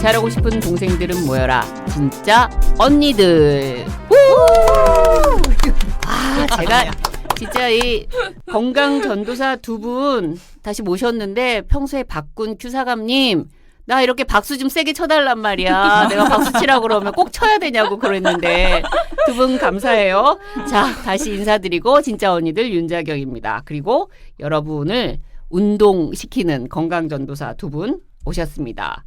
잘하고 싶은 동생들은 모여라. 진짜 언니들. 제가 진짜 이 건강 전도사 두 분 다시 모셨는데 평소에 박군 큐사감님 나 이렇게 박수 좀 세게 쳐달란 말이야. 내가 박수 치라고 그러면 꼭 쳐야 되냐고 그랬는데 두 분 감사해요. 자, 다시 인사드리고 진짜 언니들 윤자경입니다. 그리고 여러분을 운동시키는 건강전도사 두 분 오셨습니다.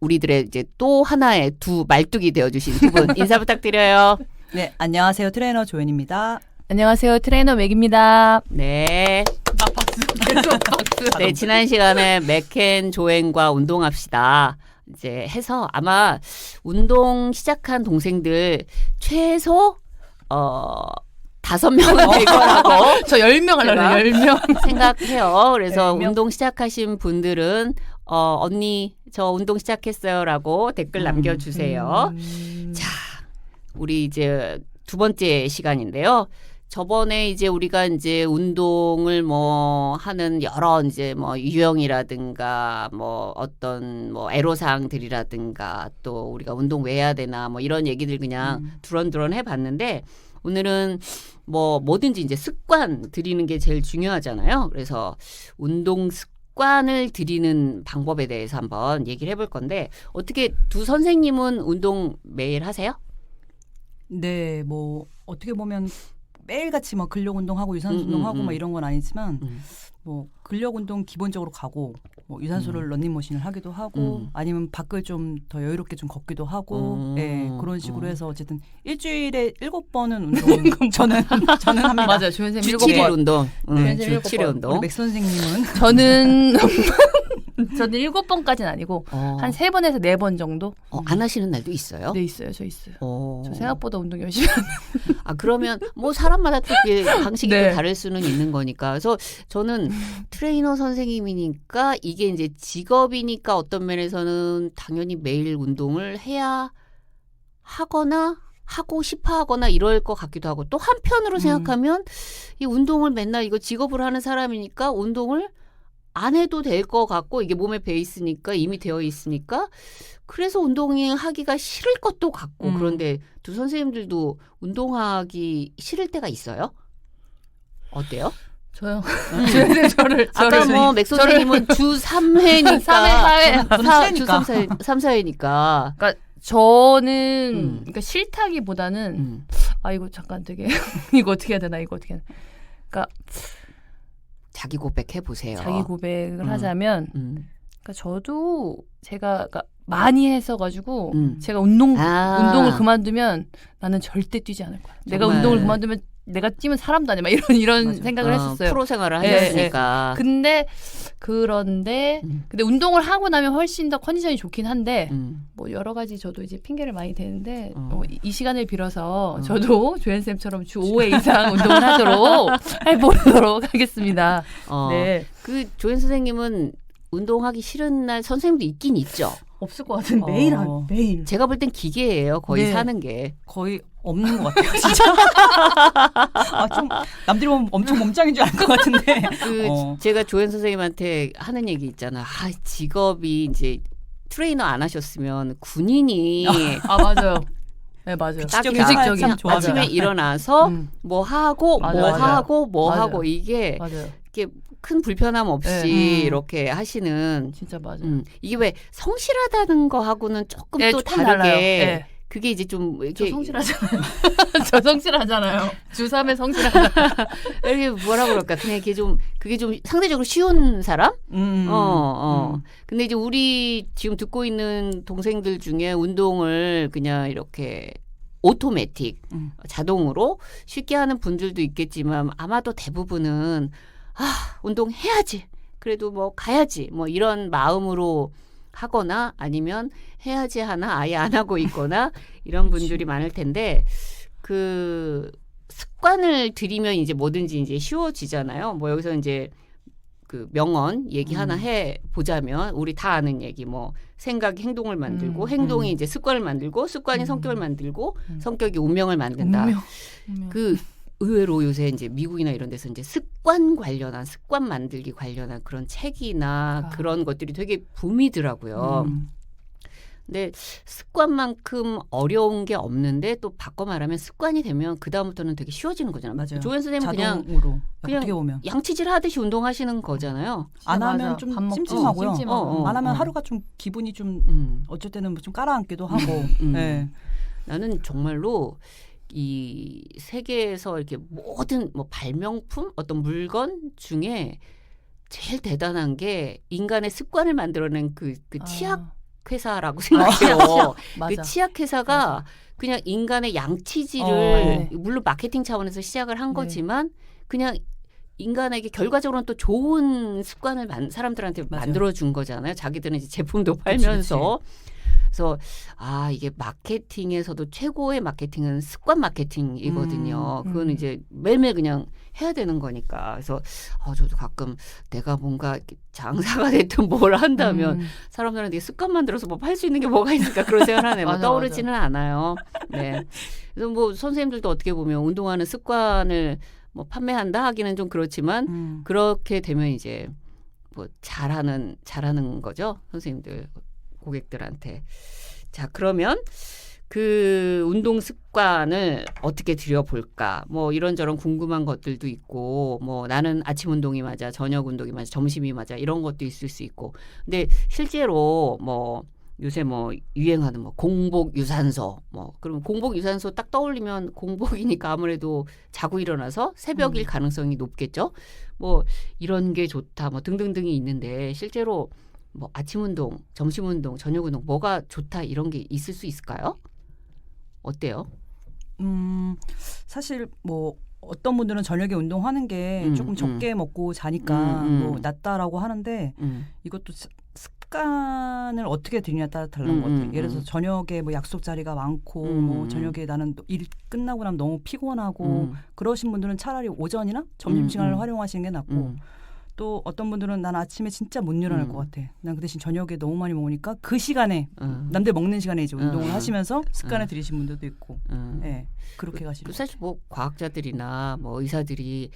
우리들의 이제 또 하나의 두 말뚝이 되어주신 두 분 인사 부탁드려요. 네, 안녕하세요. 트레이너 조연입니다. 안녕하세요. 트레이너 맥입니다. 네. 박수. 네, 지난 시간에 맥켄 조앤과 운동합시다. 이제 해서 아마 운동 시작한 동생들 최소 5명은 될 거라고 저 10명 하려고 10명 생각해요. 그래서 10명? 운동 시작하신 분들은 언니 저 운동 시작했어요라고 댓글 남겨주세요. 자, 우리 이제 두 번째 시간인데요. 저번에 이제 우리가 이제 운동을 뭐 하는 여러 이제 뭐 유형이라든가 뭐 어떤 뭐 애로사항들이라든가 또 우리가 운동 왜 해야 되나 뭐 이런 얘기들 그냥 두런두런 해봤는데 오늘은 뭐 뭐든지 이제 습관 들이는 게 제일 중요하잖아요. 그래서 운동 습관을 들이는 방법에 대해서 한번 얘기를 해볼 건데 어떻게 두 선생님은 운동 매일 하세요? 네, 뭐 어떻게 보면 매일같이 뭐 근력 운동하고 유산소 운동하고 뭐 이런 건 아니지만 뭐 근력 운동 기본적으로 가고 뭐 유산소를 런닝머신을 하기도 하고 아니면 밖을 좀 더 여유롭게 좀 걷기도 하고 네, 그런 식으로 해서 어쨌든 일주일에 7번은 운동 저는 합니다. 맞아요. 조현쌤 주칠일 운동. 네, 주칠일 운동. 우리 맥 선생님은 저는 7번까지는 아니고 한 3번에서 4번 정도? 안 하시는 날도 있어요? 네, 있어요. 저 있어요. 어. 저 생각보다 운동 열심히 하는. 그러면 뭐 사람마다 또 그게 방식이 네. 또 다를 수는 있는 거니까. 그래서 저는 트레이너 선생님이니까 이게 이제 직업이니까 어떤 면에서는 당연히 매일 운동을 해야 하거나 하고 싶어 하거나 이럴 것 같기도 하고 또 한편으로 생각하면 이 운동을 맨날 이거 직업으로 하는 사람이니까 운동을 안 해도 될 것 같고 이게 몸에 배 있으니까 이미 되어 있으니까 그래서 운동이 하기가 싫을 것도 같고 그런데 두 선생님들도 운동하기 싫을 때가 있어요? 어때요? 저요. 저를 아까 뭐 맥 선생님은 주 3회니까 3회, 4회. 주 3, 4회니까 그러니까 저는 그러니까 싫다기보다는 이거 잠깐 되게 이거 어떻게 해야 되나 이거 어떻게 해야 되나. 그러니까 자기 고백해 보세요. 자기 고백을 하자면 그러니까 저도 제가 그러니까 많이 했어가지고 제가 운동을 그만두면 나는 절대 뛰지 않을 거야. 내가 운동을 그만두면 내가 뛰면 사람도 아니야. 막 이런 맞아. 생각을 했었어요. 프로 생활을 하셨으니까. 근데 운동을 하고 나면 훨씬 더 컨디션이 좋긴 한데 뭐 여러 가지 저도 이제 핑계를 많이 대는데 이 시간을 빌어서 저도 조연쌤처럼 주 5회 이상 운동을 하도록 해보도록 하겠습니다. 네. 그 조연 선생님은 운동하기 싫은 날 선생님도 있긴 있죠. 없을 것 같은데 매일. 제가 볼 땐 기계예요. 거의 네. 사는 게. 거의 없는 것 같아요. 진짜. 좀 남들이 보면 엄청 몸짱인 줄 알 것 같은데. 제가 조연 선생님한테 하는 얘기 있잖아. 직업이 이제 트레이너 안 하셨으면 군인이 맞아요. 네, 맞아요. 딱 규칙적인 아침에 일어나서 뭐 하고 맞아요. 뭐 맞아요. 하고 이게 맞아요. 이렇게 큰 불편함 없이 이렇게 하시는 진짜 맞아요. 이게 왜 성실하다는 거하고는 조금 또 조금 다르게 달라요. 네. 그게 이제 좀 이렇게 저 성실하잖아요. 저 성실하잖아요. 주3회 성실하잖아요. 이렇게 뭐라 그럴까? 그냥 그게 좀 상대적으로 쉬운 사람? 근데 이제 우리 지금 듣고 있는 동생들 중에 운동을 그냥 이렇게 오토매틱 자동으로 쉽게 하는 분들도 있겠지만 아마도 대부분은 운동해야지. 그래도 뭐 가야지. 뭐 이런 마음으로 하거나 아니면 해야지 하나 아예 안 하고 있거나 이런 분들이 많을 텐데 그 습관을 들이면 이제 뭐든지 이제 쉬워지잖아요. 뭐 여기서 이제 그 명언 얘기 하나 해 보자면 우리 다 아는 얘기 뭐 생각이 행동을 만들고 행동이 이제 습관을 만들고 습관이 성격을 만들고 성격이 운명을 만든다. 운명. 그 의외로 요새 이제 미국이나 이런 데서 이제 습관 만들기 관련한 그런 책이나 그런 것들이 되게 붐이더라고요. 근데 습관만큼 어려운 게 없는데 또 바꿔 말하면 습관이 되면 그 다음부터는 되게 쉬워지는 거잖아요. 맞아요. 조현 선생님 그냥 어떻게 보면 양치질 하듯이 운동하시는 거잖아요. 안 하면 좀 찜찜하고요. 안 하면 하루가 좀 기분이 좀 어쩔 때는 좀 깔아앉기도 하고. 네. 나는 정말로 이 세계에서 이렇게 모든 뭐 발명품 어떤 물건 중에 제일 대단한 게 인간의 습관을 만들어낸 그 치약 회사라고 생각해요. 그 치약 회사가 그냥 인간의 양치질을 물론 마케팅 차원에서 시작을 한 거지만 그냥 인간에게 결과적으로는 또 좋은 습관을 사람들한테 만들어준 거잖아요. 자기들은 이제 제품도 팔면서. 그래서 이게 마케팅에서도 최고의 마케팅은 습관 마케팅이거든요. 그건 이제 매일매일 그냥 해야 되는 거니까. 그래서 저도 가끔 내가 뭔가 장사가 됐든 뭘 한다면 사람들한테 습관 만들어서 뭐 팔 수 있는 게 뭐가 있을까 그런 생각을 하네요. 뭐 떠오르지는 않아요. 네. 그래서 뭐 선생님들도 어떻게 보면 운동하는 습관을 뭐 판매한다 하기는 좀 그렇지만 그렇게 되면 이제 뭐 잘하는 거죠. 선생님들. 고객들한테. 자, 그러면 그 운동 습관을 어떻게 들여볼까? 뭐 이런저런 궁금한 것들도 있고, 뭐 나는 아침 운동이 맞아, 저녁 운동이 맞아, 점심이 맞아, 이런 것도 있을 수 있고. 근데 실제로 뭐 요새 뭐 유행하는 뭐 공복 유산소, 뭐 그럼 공복 유산소 딱 떠올리면 공복이니까 아무래도 자고 일어나서 새벽일 가능성이 높겠죠. 뭐 이런 게 좋다, 뭐 등등등이 있는데 실제로 뭐 아침 운동, 점심 운동, 저녁 운동 뭐가 좋다 이런 게 있을 수 있을까요? 어때요? 사실 뭐 어떤 분들은 저녁에 운동하는 게 조금 적게 먹고 자니까 뭐 낫다라고 하는데 이것도 습관을 어떻게 들이냐에 따라 다른 것 같아요. 예를 들어서 저녁에 뭐 약속 자리가 많고 뭐 저녁에 나는 일 끝나고 나면 너무 피곤하고 그러신 분들은 차라리 오전이나 점심시간을 활용하시는 게 낫고 또 어떤 분들은 난 아침에 진짜 못 일어날 것 같아. 난 그 대신 저녁에 너무 많이 먹으니까 그 시간에 남들 먹는 시간에 이제 운동을 하시면서 습관을 들이신 분들도 있고, 네, 그렇게 가시는. 사실 뭐 과학자들이나 뭐 의사들이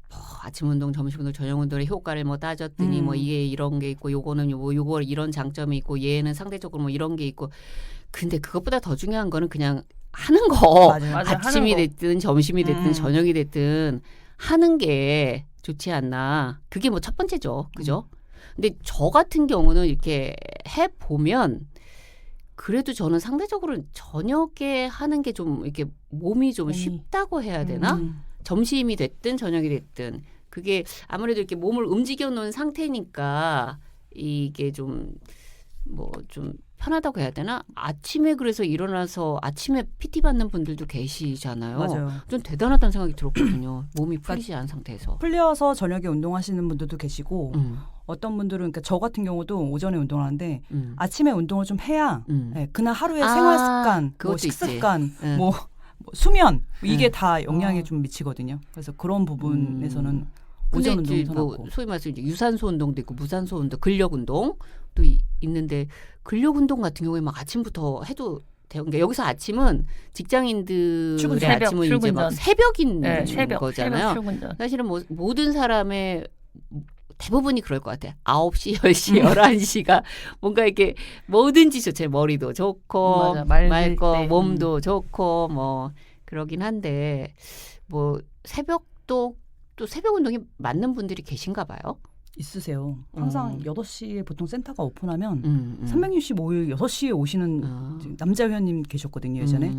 뭐 아침 운동, 점심 운동, 저녁 운동의 효과를 뭐 따졌더니 뭐 이게 이런 게 있고 요거는 요거 이런 장점이 있고 얘는 상대적으로 뭐 이런 게 있고. 근데 그것보다 더 중요한 거는 그냥 하는 거. 맞아요. 아침이 됐든 점심이 됐든 저녁이 됐든 하는 게 좋지 않나. 그게 뭐 첫 번째죠. 그죠? 근데 저 같은 경우는 이렇게 해보면 그래도 저는 상대적으로 저녁에 하는 게 좀 이렇게 몸이 좀 쉽다고 해야 되나? 점심이 됐든 저녁이 됐든 그게 아무래도 이렇게 몸을 움직여 놓은 상태니까 이게 좀 뭐 좀 편하다고 해야 되나? 아침에 그래서 일어나서 아침에 PT 받는 분들도 계시잖아요. 맞아요. 좀 대단하다는 생각이 들었거든요. 몸이 풀리지 않은 상태에서. 풀려서 저녁에 운동하시는 분들도 계시고 어떤 분들은 그러니까 저 같은 경우도 오전에 운동하는데 아침에 운동을 좀 해야 네, 그날 하루의 생활 습관, 뭐 식습관, 뭐 수면 이게 다 영향이 좀 미치거든요. 그래서 그런 부분에서는 오전 운동이 더 낫고. 뭐 소위 말해서 이제 유산소 운동도 있고 무산소 운동, 근력 운동도 있는데 근력 운동 같은 경우에 막 아침부터 해도 돼요. 그러니까 여기서 아침은 직장인들의 아침은 이제 막 새벽인 거잖아요. 새벽 사실은 뭐 모든 사람의 대부분이 그럴 것 같아요. 9시, 10시, 11시가 뭔가 이렇게 뭐든지 좋죠. 머리도 좋고 맑고 몸도 좋고 뭐 그러긴 한데 뭐 새벽도 또 새벽 운동이 맞는 분들이 계신가 봐요. 있으세요. 항상 8시에 보통 센터가 오픈하면 365일 6시에 오시는 남자 회원님 계셨거든요. 예전에.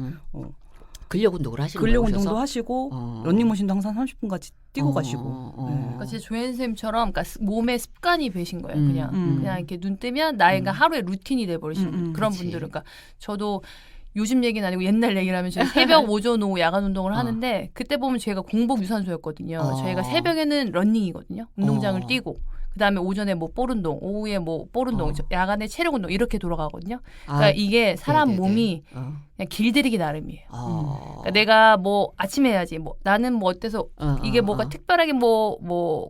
근력 운동을 하시는 근력 운동도 하시고 런닝머신도 항상 30분 같이 뛰고 가시고. 그러니까 제 조현 쌤처럼 그러니까 몸의 습관이 되신 거예요. 그냥 이렇게 눈 뜨면 나이가 하루의 루틴이 돼 버리신 그런 분들은 그러니까 저도 요즘 얘기는 아니고 옛날 얘기를 하면 저희 새벽, 오전, 오후 야간 운동을 하는데 그때 보면 저희가 공복 유산소였거든요. 저희가 새벽에는 러닝이거든요. 운동장을 뛰고. 그다음에 오전에 뭐 볼 운동, 오후에 뭐 볼 운동, 야간에 체력 운동 이렇게 돌아가거든요. 그러니까 아, 이게 사람 네네네. 몸이 그냥 길들이기 나름이에요. 어. 그러니까 내가 뭐 아침에 해야지 뭐 나는 뭐 어때서 이게 뭐가 특별하게 뭐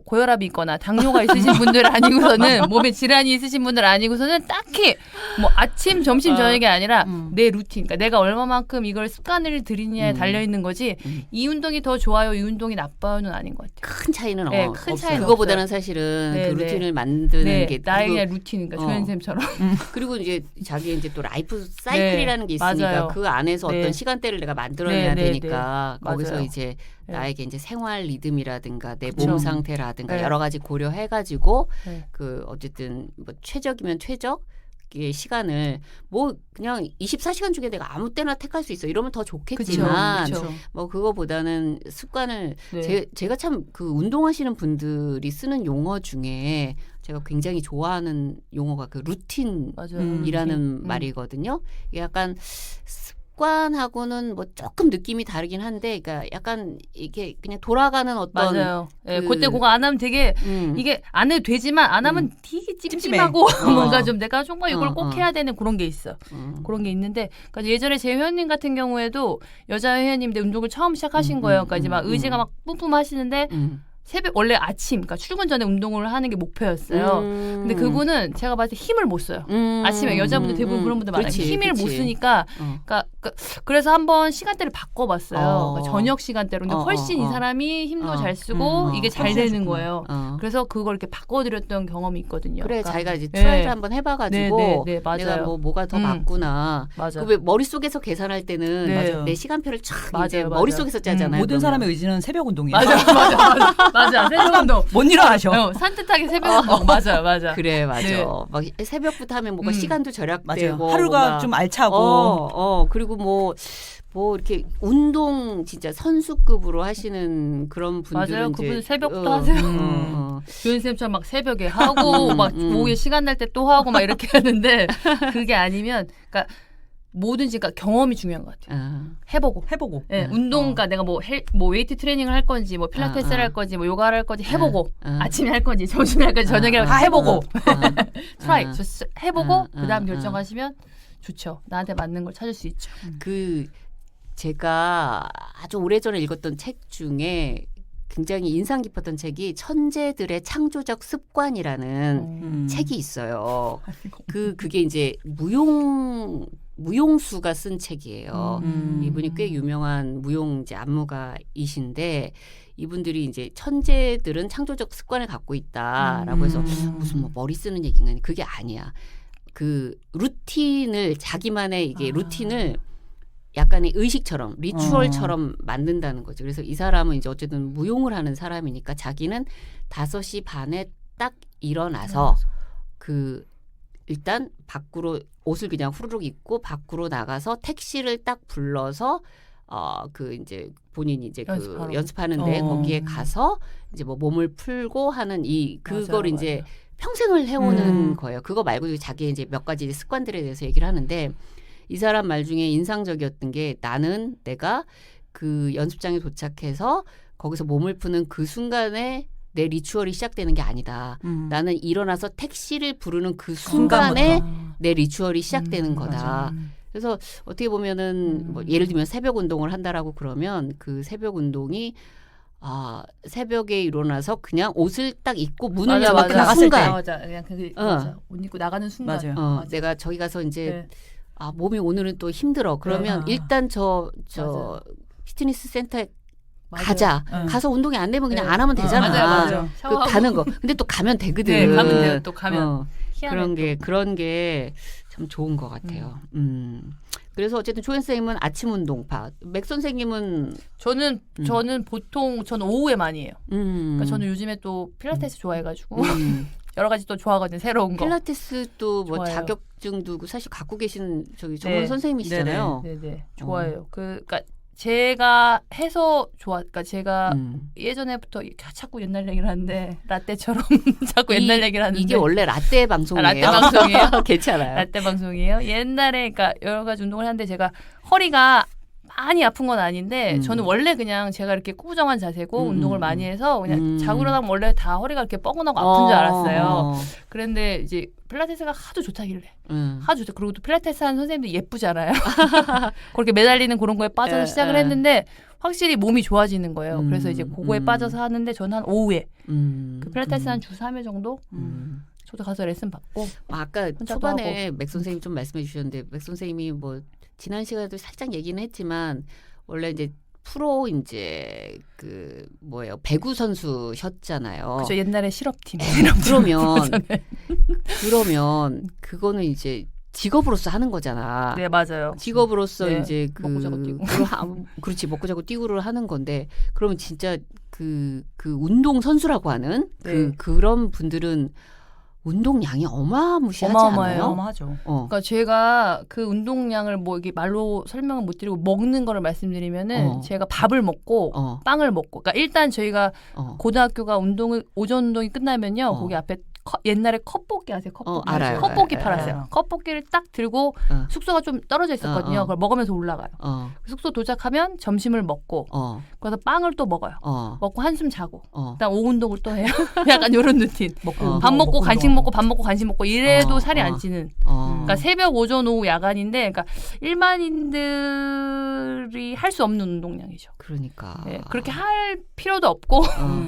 고혈압이 있거나 당뇨가 있으신 분들 아니고서는 몸에 질환이 있으신 분들 아니고서는 딱히 뭐 아침 점심 저녁이 아니라 내 루틴 그러니까 내가 얼마만큼 이걸 습관을 들이냐에 달려 있는 거지 이 운동이 더 좋아요 이 운동이 나빠요는 아닌 것 같아요. 큰 차이는 네, 큰 차이는 그거보다는 없어요. 사실은 네, 그 네. 루틴을 만드는 네, 게 나의 그리고, 그냥 루틴이니까 조연쌤처럼 그리고 이제 자기 이제 또 라이프 사이클이라는 게 있으니까 맞아요. 그 안에서 네. 어떤 시간대를 내가 만들어내야 네, 네, 되니까 네. 거기서 맞아요. 이제 네. 나에게 이제 생활 리듬이라든가 내 그쵸. 몸 상태라든가 네. 여러 가지 고려해가지고 네. 그 어쨌든 뭐 최적이면 최적 의 시간을 뭐 그냥 24시간 중에 내가 아무 때나 택할 수 있어 이러면 더 좋겠지만 그쵸. 뭐 그거보다는 습관을 네. 제가 참 그 운동하시는 분들이 쓰는 용어 중에 제가 굉장히 좋아하는 용어가 그 루틴이라는 맞아요. 말이거든요. 이게 약간 습관하고는 뭐 조금 느낌이 다르긴 한데, 그러니까 약간 이게 그냥 돌아가는 어떤 맞아요. 예, 그- 그때 그거 안 하면 되게 이게 안 해도 되지만 안 하면 되게 찜찜하고 뭔가 좀 내가 정말 이걸 꼭 해야 되는 그런 게 있어. 그런 게 있는데 그러니까 예전에 제 회원님 같은 경우에도 여자 회원님인데 운동을 처음 시작하신 거예요. 그러니까 이제 막 의지가 막 뿜뿜하시는데 새벽 원래 아침 그러니까 출근 전에 운동을 하는 게 목표였어요. 근데 그분은 제가 봤을 때 힘을 못 써요. 아침에 여자분들 대부분 그런 분들 많아요. 힘을 못 쓰니까 그러니까 그래서 한번 시간대를 바꿔봤어요. 그러니까 저녁 시간대로. 근데 훨씬 이 사람이 힘도 잘 쓰고 이게 잘 되는 거예요. 그래서 그걸 이렇게 바꿔드렸던 경험이 있거든요. 그래 그러니까. 자기가 이제 네. 트라이를 한번 해봐가지고 네, 맞아요. 내가 뭐가 더 맞구나. 맞아. 그 왜 머릿속에서 계산할 때는 네. 내 시간표를 촥 맞아요, 이제 맞아요. 머릿속에서 짜잖아요. 모든 그러면. 사람의 의지는 새벽 운동이에요. 맞아. 새벽 운동. 못 일어나셔. 산뜻하게 새벽 운동. 맞아. 그래 맞아. 네. 막 새벽부터 하면 뭔가 시간도 맞아요. 절약되고 하루가 뭔가 좀 알차고. 그리고 뭐 이렇게 운동 진짜 선수급으로 하시는 그런 분들은 맞아요. 이제 그분 새벽부터 하세요. 조연쌤처럼 막 새벽에 하고 막 오후에 시간 날 때 또 하고 막 이렇게 하는데 그게 아니면 그러니까 뭐든지 그러니까 경험이 중요한 것 같아요. 해보고. 예, 운동가 내가 뭐 웨이트 트레이닝을 할 건지 뭐 필라테스를 할 건지 뭐 요가를 할 건지 해보고 아침에 할 건지 점심에 할 건지 저녁에 다 해보고 트라이 해보고 그다음 결정하시면 좋죠. 나한테 맞는 걸 찾을 수 있죠. 그 제가 아주 오래전에 읽었던 책 중에 굉장히 인상 깊었던 책이 천재들의 창조적 습관이라는 책이 있어요. 그게 이제 무용수가 쓴 책이에요. 이분이 꽤 유명한 무용 이제 안무가이신데 이분들이 이제 천재들은 창조적 습관을 갖고 있다라고 해서 무슨 뭐 머리 쓰는 얘기인가 그게 아니야. 그 루틴을 자기만의 이게 루틴을 약간의 의식처럼 리추얼처럼 만든다는 거죠. 그래서 이 사람은 이제 어쨌든 무용을 하는 사람이니까 자기는 5시 반에 딱 일어나서 그 일단 밖으로 옷을 그냥 후루룩 입고 밖으로 나가서 택시를 딱 불러서 그 이제 본인이 이제 그 연습하는데 거기에 가서 이제 뭐 몸을 풀고 하는 그걸 이제 평생을 해오는 거예요. 그거 말고 자기의 이제 몇 가지 습관들에 대해서 얘기를 하는데 이 사람 말 중에 인상적이었던 게 내가 그 연습장에 도착해서 거기서 몸을 푸는 그 순간에 내 리추얼이 시작되는 게 아니다. 나는 일어나서 택시를 부르는 그 순간에 내 리추얼이 시작되는 거다. 맞아. 그래서 어떻게 보면은 뭐 예를 들면 새벽 운동을 한다라고 그러면 그 새벽 운동이 새벽에 일어나서 그냥 옷을 딱 입고 문을 열고 그 순간 맞아. 그냥 맞아. 옷 입고 나가는 순간. 맞아요. 내가 저기 가서 이제 네. 몸이 오늘은 또 힘들어. 그러면 일단 저 맞아요. 피트니스 센터에 맞아요. 가자. 가서 운동이 안 되면 그냥 네. 안 하면 되잖아. 맞아요. 그 가는 거. 근데 또 가면 되거든. 네, 가면 돼요. 또 가면. 그런 게 참 좋은 것 같아요. 그래서 어쨌든 조연 쌤은 아침 운동파, 맥 선생님은 저는 보통 오후에 많이 해요. 그러니까 저는 요즘에 또 필라테스 좋아해가지고 여러 가지 또 좋아하거든요. 새로운 거. 필라테스도 뭐 좋아요. 자격증도 사실 갖고 계신 저기 전문 선생님이시잖아요. 네네. 좋아해요. 그러니까 제가 해서 그러니까 제가 예전에부터 자꾸 옛날 얘기를 하는데 라떼처럼 자꾸 옛날 얘기를 하는데 이게 원래 라떼 방송이에요. 라떼 방송이에요? 괜찮아요. 라떼 방송이에요. 옛날에 그러니까 여러 가지 운동을 하는데 제가 허리가 막 많이 아픈 건 아닌데 저는 원래 그냥 제가 이렇게 꾸부정한 자세고 운동을 많이 해서 그냥 자고 일어나면 원래 다 허리가 이렇게 뻐근하고 아픈 줄 알았어요. 그런데 이제 필라테스가 하도 좋다길래 하도 좋다. 그리고 또 필라테스 하는 선생님들 예쁘잖아요. 그렇게 매달리는 그런 거에 빠져서 시작을 했는데 확실히 몸이 좋아지는 거예요. 그래서 이제 그거에 빠져서 하는데 저는 한 오후에 그 필라테스 한 주 3회 정도 저도 가서 레슨 받고 아까 초반에 맥 선생님 좀 말씀해 주셨는데 맥 선생님이 뭐 지난 시간에도 살짝 얘기는 했지만 원래 이제 프로 이제 그 뭐예요 배구 선수셨잖아요. 그죠 옛날에 실업팀. 그러면 그거는 이제 직업으로서 하는 거잖아. 네 맞아요. 직업으로서 네. 이제 먹고 자고 뛰고. 그렇지 먹고 자고 뛰고를 하는 건데 그러면 진짜 그 운동 선수라고 하는 네. 그런 분들은 운동량이 어마무시하지 어마어마해요. 않아요? 어마하죠. 그러니까 제가 그 운동량을 뭐 이게 말로 설명을 못 드리고 먹는 거를 말씀드리면은 제가 밥을 먹고 빵을 먹고 그러니까 일단 저희가 고등학교가 오전 운동이 끝나면요 거기 앞에 옛날에 컵볶이 아세요? 컵볶이. 알아요. 컵볶이 알아요. 팔았어요. 컵볶이를 딱 들고 숙소가 좀 떨어져 있었거든요. 그걸 먹으면서 올라가요. 숙소 도착하면 점심을 먹고 거기서 빵을 또 먹어요. 먹고 한숨 자고 그다음 오후 운동을 또 해요. 약간 이런 루틴. 밥 먹고 간식 먹고 밥 먹고 간식 먹고 이래도 살이 안 찌는. 그러니까 새벽, 오전, 오후 야간인데 그러니까 일반인들이 할 수 없는 운동량이죠. 그러니까 네, 그렇게 할 필요도 없고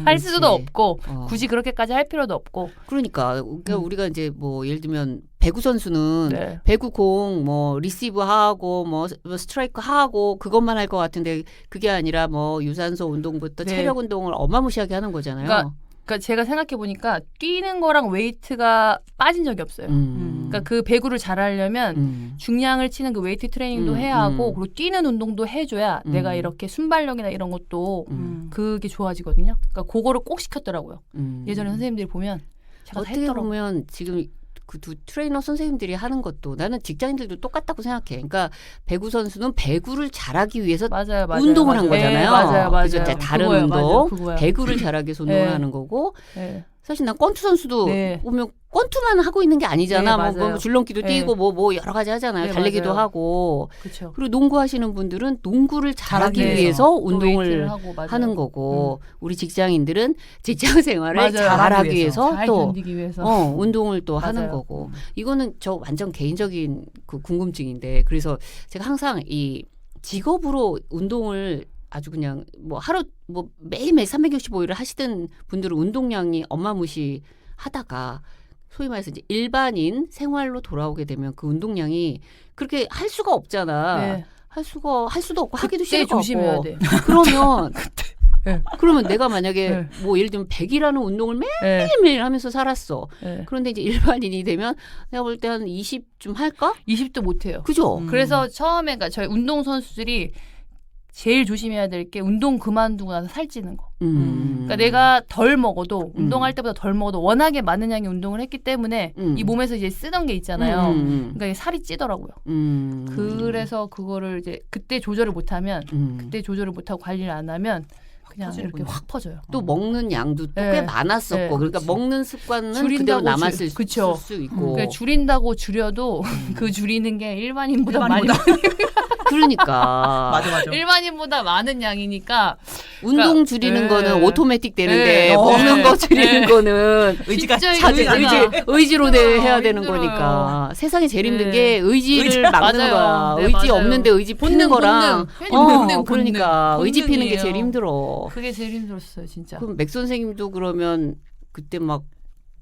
할 수도 없고 굳이 그렇게까지 할 필요도 없고. 그러니까 우리가 이제 뭐 예를 들면 배구 선수는 네. 배구 공 뭐 리시브 하고 뭐 스트라이크 하고 그것만 할 것 같은데 그게 아니라 뭐 유산소 운동부터 네. 체력 운동을 어마무시하게 하는 거잖아요. 그러니까 제가 생각해 보니까 뛰는 거랑 웨이트가 빠진 적이 없어요. 그러니까 그 배구를 잘하려면 중량을 치는 그 웨이트 트레이닝도 해야 하고 그리고 뛰는 운동도 해줘야 내가 이렇게 순발력이나 이런 것도 그게 좋아지거든요. 그러니까 그거를 꼭 시켰더라고요. 예전에 선생님들이 보면 제가 어떻게 했더라고요. 보면 지금 그 두 트레이너 선생님들이 하는 것도 나는 직장인들도 똑같다고 생각해. 그러니까 배구 선수는 배구를 잘하기 위해서 맞아요. 운동을 한 거잖아요. 네, 맞아요. 그죠? 다른 그거예요, 운동, 맞아요, 그거예요. 배구를 잘하기 위해서 운동을 네. 하는 거고 네. 사실 난 권투 선수도 네. 보면 권투만 하고 있는 게 아니잖아. 네, 뭐 맞아요. 줄넘기도 네. 뛰고 뭐 여러 가지 하잖아요. 네, 달리기도 맞아요. 하고. 그렇죠. 그리고 농구 하시는 분들은 농구를 잘하기 잘하기 위해서 또 운동을 웨이트를 하고, 맞아요. 하는 거고 우리 직장인들은 직장 생활을 맞아요. 잘하기 위해서 잘 또 견디기 위해서. 운동을 또 하는 맞아요. 거고 이거는 저 완전 개인적인 그 궁금증인데 그래서 제가 항상 이 직업으로 운동을 아주 그냥 뭐 하루 뭐 매일매일 365일을 하시던 분들은 운동량이 어마무시 하다가 소위 말해서 이제 일반인 생활로 돌아오게 되면 그 운동량이 그렇게 할 수가 없잖아. 네. 할 수도 없고 하기도 그때 싫을 것 조심해야 같고. 돼. 그러면 네. 그러면 내가 만약에 네. 뭐 예를 들면 100이라는 운동을 네. 매일매일 하면서 살았어. 네. 그런데 이제 일반인이 되면 내가 볼 때 한 20좀 할까? 20도 못 해요. 그죠? 그래서 처음에 그러니까 저희 운동 선수들이 제일 조심해야 될 게 운동 그만두고 나서 살찌는 거. 그러니까 내가 덜 먹어도 운동할 때보다 덜 먹어도 워낙에 많은 양의 운동을 했기 때문에 이 몸에서 이제 쓰던 게 있잖아요. 그러니까 이게 살이 찌더라고요. 그래서 그거를 이제 그때 조절을 못하면 그때 조절을 못하고 관리를 안 하면 그냥 이렇게 확 퍼져요. 또 먹는 양도 또 네. 꽤 많았었고 네. 그러니까 먹는 습관은 줄인다고 그대로 남았을 그쵸. 수 있고 그러니까 줄인다고 줄여도 그 줄이는 게 일반인보다 많이 그러니까 맞아. 일반인보다 많은 양이니까 운동 줄이는 네. 거는 오토매틱 되는데 네. 먹는 네. 거 줄이는 네. 거는 의지가 진짜 자기 힘들잖아. 의지로 해야 되는 힘들어요. 거니까 세상에 제일 힘든 네. 게 의지를 막는 맞아요. 거야. 네, 의지 맞아요. 없는데 의지 피는 거랑 본능. 그러니까 의지 피는 게 본능이에요. 제일 힘들어. 그게 제일 힘들었어요, 진짜. 그럼 맥 선생님도 그러면 그때 막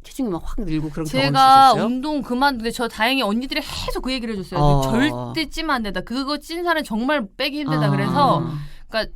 체중이 막 확 늘고 그런 경험 제가 있으셨어요? 운동 그만두는데 저 다행히 언니들이 계속 그 얘기를 해줬어요. 절대 찌면 안 된다. 그거 찐 살은 정말 빼기 힘들다. 그래서 그러니까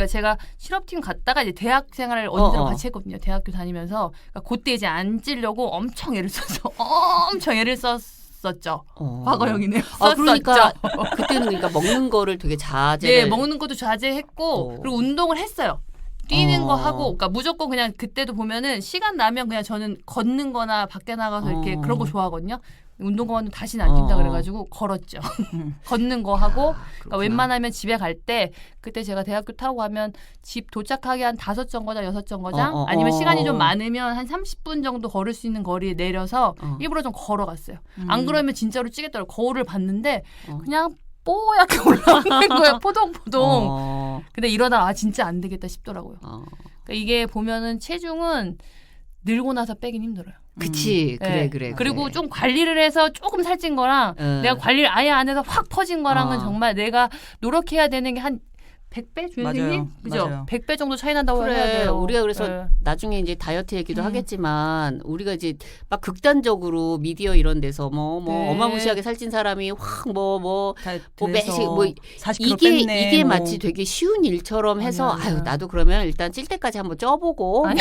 제가 실업팀 갔다가 이제 대학 생활을 언니들랑 같이 했거든요. 대학교 다니면서 그러니까 그때 이제 안 찌려고 엄청 애를 써서 엄청 애를 썼었죠. 과거형이네요. 그러니까 그때는 그러니까 먹는 거를 되게 자제를 네, 먹는 것도 자제했고 그리고 운동을 했어요. 뛰는 거 하고, 그러니까 무조건 그냥 그때도 보면은 시간 나면 그냥 저는 걷는 거나 밖에 나가서 이렇게 그런 거 좋아하거든요. 운동공원은 다시는 안 뛴다 그래가지고 걸었죠. 걷는 거 하고, 그러니까 웬만하면 집에 갈 때 그때 제가 대학교 타고 가면 집 도착하기 한 5정거장, 6정거장 아니면 시간이 좀 많으면 한 30분 정도 걸을 수 있는 거리에 내려서 일부러 좀 걸어갔어요. 안 그러면 진짜로 찌겠더라고요. 거울을 봤는데 그냥 뽀얗게 올라오는 거예요. 포동포동. 근데 이러다 진짜 안 되겠다 싶더라고요. 그러니까 이게 보면은 체중은 늘고 나서 빼긴 힘들어요. 그치. 그래. 그리고 좀 관리를 해서 조금 살찐 거랑 내가 관리를 아예 안 해서 확 퍼진 거랑은 정말 내가 노력해야 되는 게 한 100배? 주연생님? 그죠? 맞아요. 100배 정도 차이 난다고 해야 돼요. 우리가 그래서 나중에 이제 다이어트 얘기도 하겠지만 우리가 이제 막 극단적으로 미디어 이런 데서 뭐 어마무시하게 살찐 사람이 확 뭐 매식 뭐 40kg 이게 뺐네, 마치 되게 쉬운 일처럼 해서 아니야. 아유 나도 그러면 일단 찔 때까지 한번 쪄보고 뭐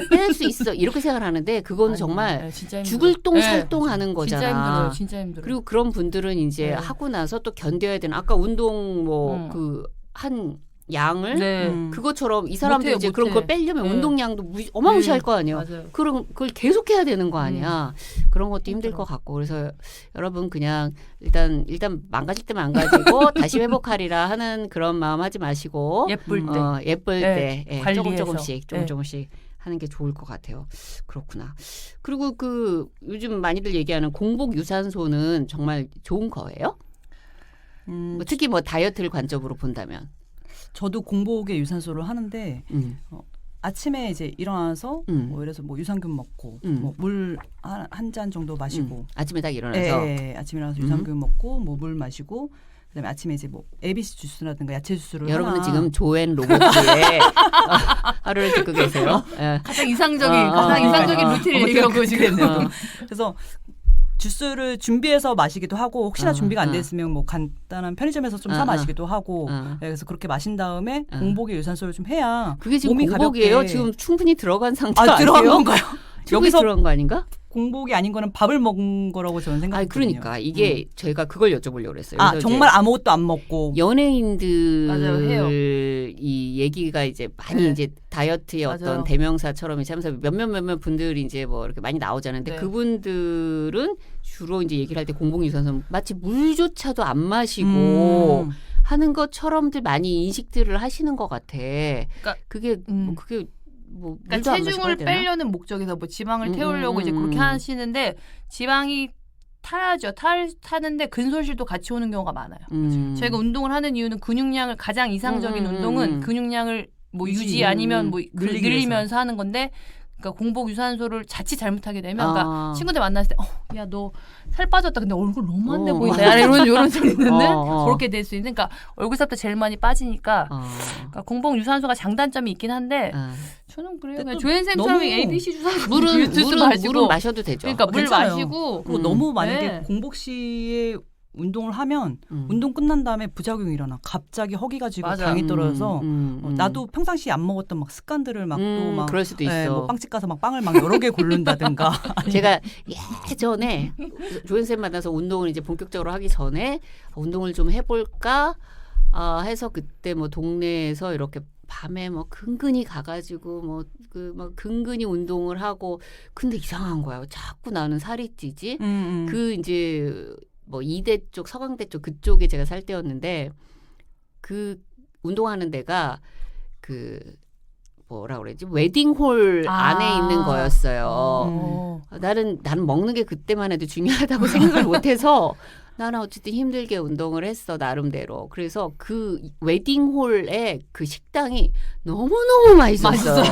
뺄 수 있어 이렇게 생각을 하는데 그거는 정말 진짜 죽을 똥 살똥하는 거잖아. 진짜 힘들어요. 진짜 힘들어요. 그리고 그런 분들은 이제 하고 나서 또 견뎌야 되는 아까 운동 뭐 그 한 양을 그것처럼 이 사람들 이제 그럼 그걸 빼려면 운동량도 어마무시할 거 아니에요. 맞아요. 그럼 그걸 계속 해야 되는 거 아니야. 그런 것도 힘들 것 같고 그래서 여러분 그냥 일단 망가질 때만 망가지고 다시 회복하리라 하는 그런 마음 하지 마시고 예쁠 때 예쁠 때 관리해서. 조금씩 하는 게 좋을 것 같아요. 그렇구나. 그리고 그 요즘 많이들 얘기하는 공복 유산소는 정말 좋은 거예요? 뭐 특히 뭐 다이어트를 관점으로 본다면. 저도 공복에 유산소를 하는데 아침에 이제 일어나서 뭐 예를 들어서 뭐 유산균 먹고 뭐 물 한 잔 정도 마시고 아침에 딱 일어나서 아침에 일어나서 유산균 먹고 뭐 물 마시고 그다음에 아침에 이제 뭐 ABC 주스라든가 야채 주스를 여러분은 하나. 지금 조앤 로버트의 하루를 듣고 계세요. 가장 이상적인 루틴을 얘기하고 지금. 그래서 주스를 준비해서 마시기도 하고 혹시나 준비가 안 됐으면 뭐 간단한 편의점에서 좀 사 마시기도 하고 그래서 그렇게 마신 다음에 공복에 유산소를 좀 해야 그게 지금 몸이 공복이에요? 가볍게. 지금 충분히 들어간 상태 들어간 아니에요? 건가요? 여기서 들어간 거 아닌가? 공복이 아닌 거는 밥을 먹은 거라고 저는 생각해요. 그러니까 이게 제가 그걸 여쭤보려고 그랬어요. 정말 아무것도 안 먹고 연예인들 이 얘기가 이제 많이 이제 다이어트의 어떤 대명사처럼 이제 하면서 몇몇 분들이 이제 뭐 이렇게 많이 나오잖아요. 근데 그분들은 주로 이제 얘기를 할 때 공복 유산소 마치 물조차도 안 마시고 하는 것처럼들 많이 인식들을 하시는 것 같아. 그러니까 그게 뭐 그러니까 체중을 빼려는 목적에서 뭐 지방을 태우려고 이제 그렇게 하시는데 지방이 타야죠. 타는데 근손실도 같이 오는 경우가 많아요. 저희가 운동을 하는 이유는 근육량을 가장 이상적인 운동은 근육량을 뭐 유지 아니면 뭐 늘리면서 하는 건데 그러니까 공복 유산소를 자칫 잘못하게 되면 그러니까 친구들 만났을 때 야 너 살 빠졌다. 근데 얼굴 너무 안 돼 보인다. 이런 소리 듣는 그렇게 될 수 있는. 그러니까 얼굴살도 제일 많이 빠지니까 그러니까 공복 유산소가 장단점이 있긴 한데 저는 그래요. 그냥 조현쌤처럼 ABC 주산소 물은 마셔도 되죠. 그러니까 물 괜찮아요. 마시고 그리고 너무 만약에 공복 시에 운동을 하면 운동 끝난 다음에 부작용이 일어나. 갑자기 허기가 지고 당이 떨어져서 나도 평상시에 안 먹었던 막 습관들을 막 또 막 그럴 수도 있어. 뭐 빵집 가서 막 빵을 막 여러 개 고른다든가. 제가 예전에 조연쌤 만나서 운동을 이제 본격적으로 하기 전에 운동을 좀 해볼까 해서 그때 뭐 동네에서 이렇게 밤에 뭐 근근히 가가지고 뭐 근근히 운동을 하고 근데 이상한 거야. 자꾸 나는 살이 찌지. 그 이제 뭐 이대 쪽 서강대 쪽 그쪽에 제가 살 때였는데 그 운동하는 데가 그 뭐라 그러지 웨딩홀 안에 있는 거였어요. 나는 먹는 게 그때만 해도 중요하다고 생각을 못해서 나는 어쨌든 힘들게 운동을 했어 나름대로. 그래서 그 웨딩홀의 그 식당이 너무너무 맛있었어요.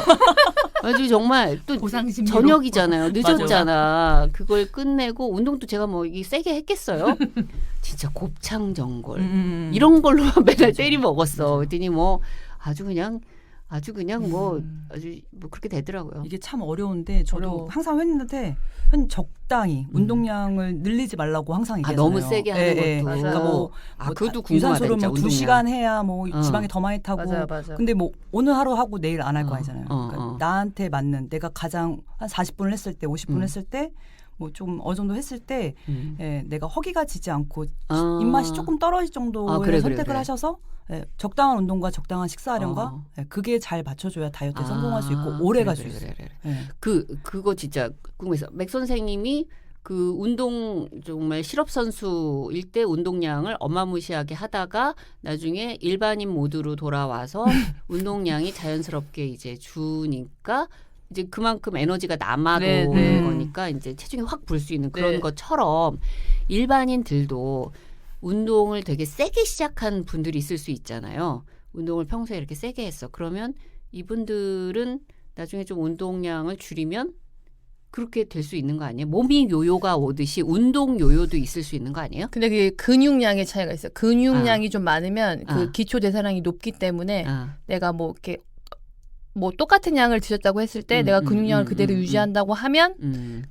아주 정말 또 고상심리로. 저녁이잖아요. 늦었잖아. 그걸 끝내고 운동도 제가 뭐 이게 세게 했겠어요. 진짜 곱창전골 이런 걸로 맨날 때리 먹었어. 그랬더니 뭐 아주 그냥 뭐 아주 뭐 그렇게 되더라고요. 이게 참 어려운데 저도 항상 회원님한테 적당히 운동량을 늘리지 말라고 항상 얘기해요. 너무 세게 하는 것도. 그러니까 뭐 그것도 궁금하다. 유산소를 진짜, 뭐 2시간 해야 뭐 지방이 더 많이 타고. 맞아. 근데 뭐 오늘 하루 하고 내일 안 할 거 아니잖아요. 그러니까 나한테 맞는 내가 가장 한 40분을 했을 때 50분 했을 때 뭐 좀 어느 정도 했을 때 내가 허기가 지지 않고 입맛이 조금 떨어질 정도의 선택을 하셔서 적당한 운동과 적당한 식사량과 그게 잘 맞춰줘야 다이어트에 성공할 수 있고 오래 갈 수 있어요. 그거 진짜 궁금해서 맥 선생님이 그 운동 정말 실업 선수일 때 운동량을 어마무시하게 하다가 나중에 일반인 모드로 돌아와서 운동량이 자연스럽게 이제 주니까 이제 그만큼 에너지가 남아도는 거니까 이제 체중이 확 불 수 있는 그런 것처럼 일반인들도 운동을 되게 세게 시작한 분들이 있을 수 있잖아요. 운동을 평소에 이렇게 세게 했어. 그러면 이분들은 나중에 좀 운동량을 줄이면 그렇게 될 수 있는 거 아니에요? 몸이 요요가 오듯이 운동 요요도 있을 수 있는 거 아니에요? 근데 그게 근육량의 차이가 있어요. 근육량이 좀 많으면 그 기초 대사량이 높기 때문에 내가 뭐 이렇게 뭐 똑같은 양을 드셨다고 했을 때 내가 근육량을 그대로 유지한다고 하면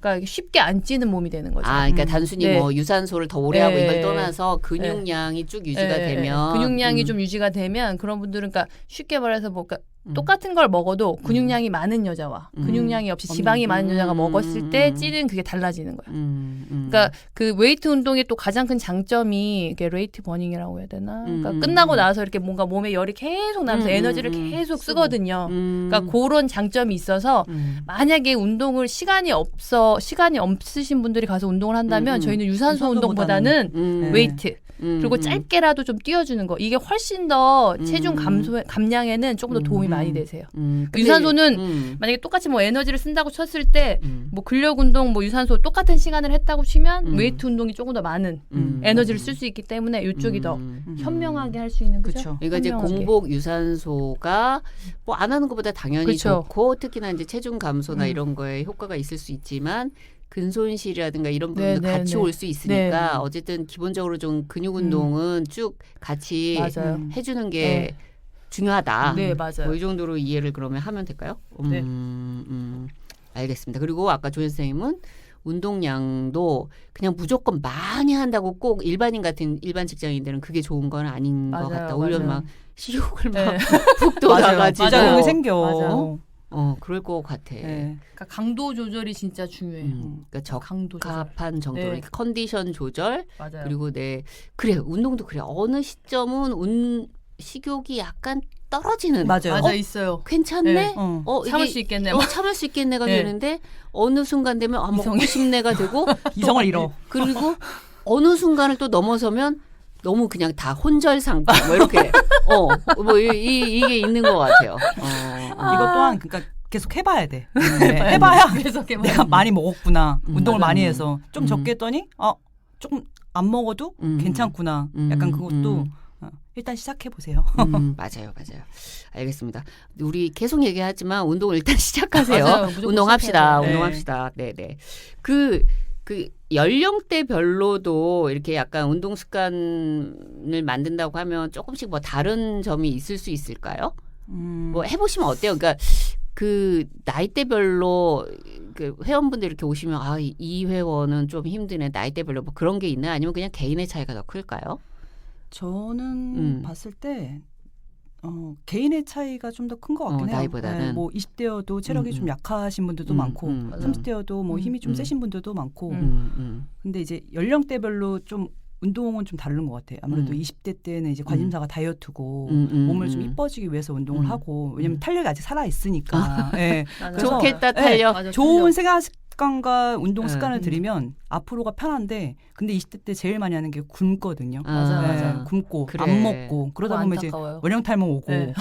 그러니까 쉽게 안 찌는 몸이 되는 거죠. 그러니까 단순히 네. 뭐 유산소를 더 오래 하고 이걸 떠나서 근육량이 쭉 유지가 되면 근육량이 좀 유지가 되면 그런 분들은 그러니까 쉽게 말해서 뭐 그러니까 똑같은 걸 먹어도 근육량이 많은 여자와 근육량이 없이 지방이 많은 여자가 먹었을 때 찌는 그게 달라지는 거예요. 그러니까 그 웨이트 운동의 또 가장 큰 장점이 이게 레이트 버닝이라고 해야 되나? 그러니까 끝나고 나서 이렇게 뭔가 몸에 열이 계속 나면서 에너지를 계속 쓰거든요. 그러니까 그런 장점이 있어서 만약에 운동을 시간이 없으신 분들이 가서 운동을 한다면 저희는 유산소 운동보다는 웨이트 그리고 짧게라도 좀 뛰어주는 거 이게 훨씬 더 체중 감량에는 조금 더 도움이 많이 되세요. 유산소는 만약에 똑같이 뭐 에너지를 쓴다고 쳤을 때 뭐 근력 운동, 뭐 유산소 똑같은 시간을 했다고 치면 웨이트 운동이 조금 더 많은 에너지를 쓸 수 있기 때문에 이쪽이 더 현명하게 할 수 있는 거죠. 그러니까 이제 공복 유산소가 뭐 안 하는 것보다 당연히 그쵸. 좋고 특히나 이제 체중 감소나 이런 거에 효과가 있을 수 있지만. 근손실이라든가 이런 부분도 같이 올 수 있으니까 어쨌든 기본적으로 좀 근육 운동은 쭉 같이 해주는 게 중요하다. 네, 맞아요. 뭐 이 정도로 이해를 그러면 하면 될까요? 네. 알겠습니다. 그리고 아까 조현 선생님은 운동량도 그냥 무조건 많이 한다고 꼭 일반 직장인들은 그게 좋은 건 아닌 것 같다. 오히려 막 식욕을 막 푹 돋아가지고 부작용이 생겨. 그럴 것 같아. 네. 그러니까 강도 조절이 진짜 중요해요. 그러니까 적합한 정도로 네. 컨디션 조절 맞아요. 그리고 그래 운동도 그래 어느 시점은 식욕이 약간 떨어지는 맞아요. 있어요. 괜찮네. 네. 참을 이게, 수 있겠네. 참을 수 있겠네가 네. 되는데 어느 순간 되면 먹고 싶네가 되고 이성을 잃어. 그리고 어느 순간을 또 넘어서면 너무 그냥 다 혼절 상태 뭐 이렇게 뭐 이게 있는 것 같아요. 이것 또한 그러니까 계속 해봐야 돼. 해봐야 내가 많이 먹었구나. 운동을 많이 해서 좀 적게 했더니 조금 안 먹어도 괜찮구나. 약간 그것도 일단 시작해 보세요. 맞아요. 알겠습니다. 우리 계속 얘기하지만 운동을 일단 시작하세요. 맞아요. 운동합시다. 네. 운동합시다. 네네. 그 연령대별로도 이렇게 약간 운동 습관을 만든다고 하면 조금씩 뭐 다른 점이 있을 수 있을까요? 뭐 해보시면 어때요? 그러니까 그 나이대별로 그 회원분들 이렇게 오시면 이 회원은 좀 힘드네 나이대별로 뭐 그런 게 있나요? 아니면 그냥 개인의 차이가 더 클까요? 저는 봤을 때 개인의 차이가 좀 더 큰 것 같긴 해요. 나이보다는. 네, 뭐 20대여도 체력이 좀 약하신 분들도 많고 30대여도 뭐 힘이 좀 세신 분들도 많고 근데 이제 연령대별로 좀 운동은 좀 다른 것 같아요. 아무래도 20대 때는 이제 관심사가 다이어트고 몸을 좀 이뻐지기 위해서 운동을 하고 왜냐면 탄력이 아직 살아 있으니까. 네. 좋겠다 탄력. 좋은 생활습관과 운동 습관을 들이면 앞으로가 편한데 근데 20대 때 제일 많이 하는 게 굶거든요. 맞아. 굶고 그래. 안 먹고 그러다 보면 안타까워요. 이제 원형탈모 오고 네.